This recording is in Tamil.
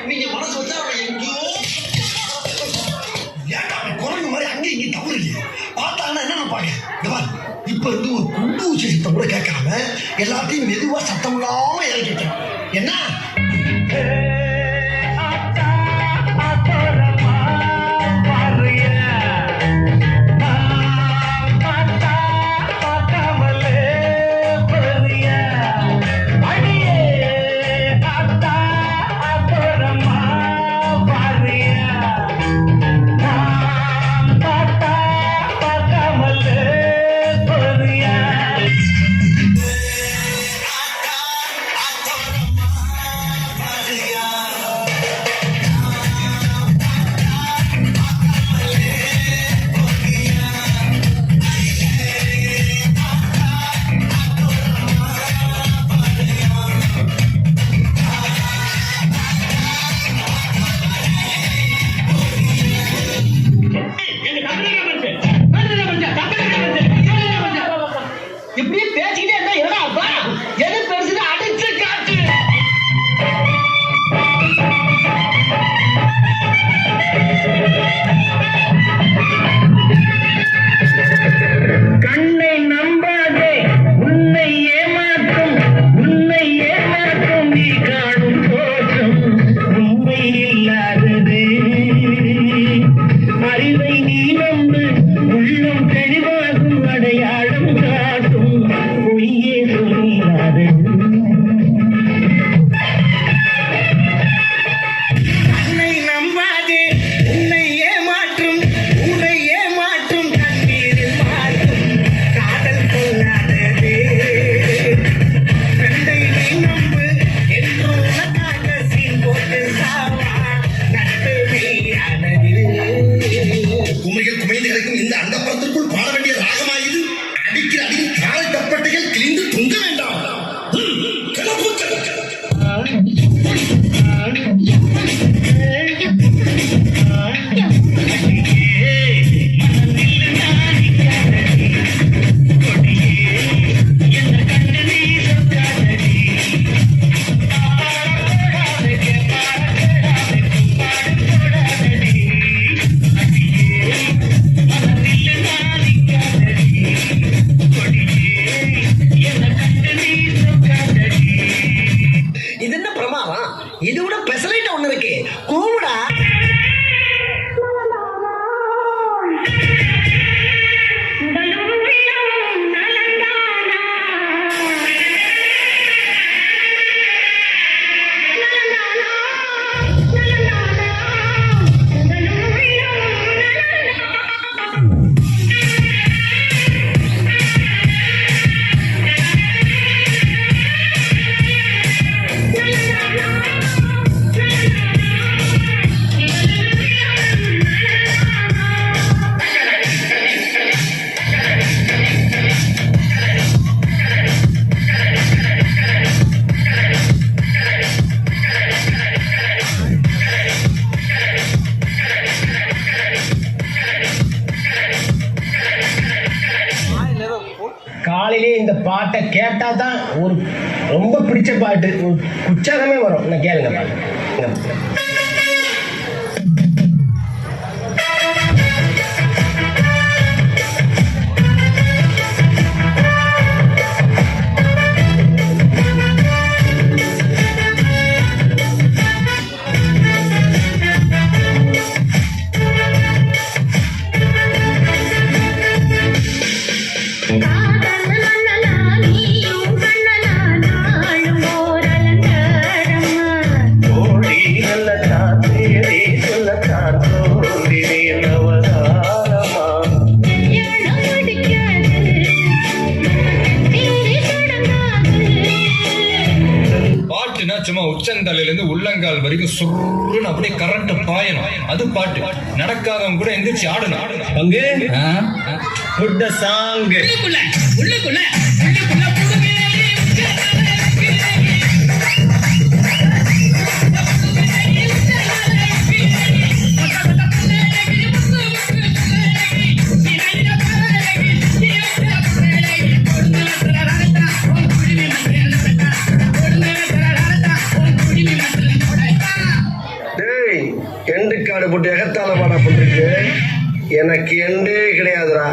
நீங்க மனசு வச்சா எங்கேயோ குரங்கு மாதிரி அங்கே இங்கே தவறு பார்த்தாங்கன்னா என்ன நினைப்பாங்க. இப்ப இருந்து ஒரு குண்டு ஊசி சத்தம் கூட கேட்காம எல்லாத்தையும் மெதுவா சத்தம் இல்லாம இறக்கிட்டேன். என்ன இது விட பெசலைட் ஒண்ணு இருக்கு கூடா. காலையிலே இந்த பாட்டை கேட்டால் தான் ஒரு ரொம்ப பிடிச்ச பாட்டு, ஒரு உற்சாகமே வரும். நான் கேளுங்க பாட்டு. சும்மா உச்சந்தலையில இருந்து உள்ளங்கால் வரைக்கும் சுருன்னு அப்படியே கரண்ட் பாயணும். அது பாட்டு. நடக்காதவங்க கூட எந்திரிச்சு ஆடணும். அங்கே புட்ட சாங் உள்ளுக்குள்ள Give me my எண்டு காடு போட்டு எகத்தால பாடா பண்ணிருக்கு எனக்கு எண்டே கிடையாதுடா.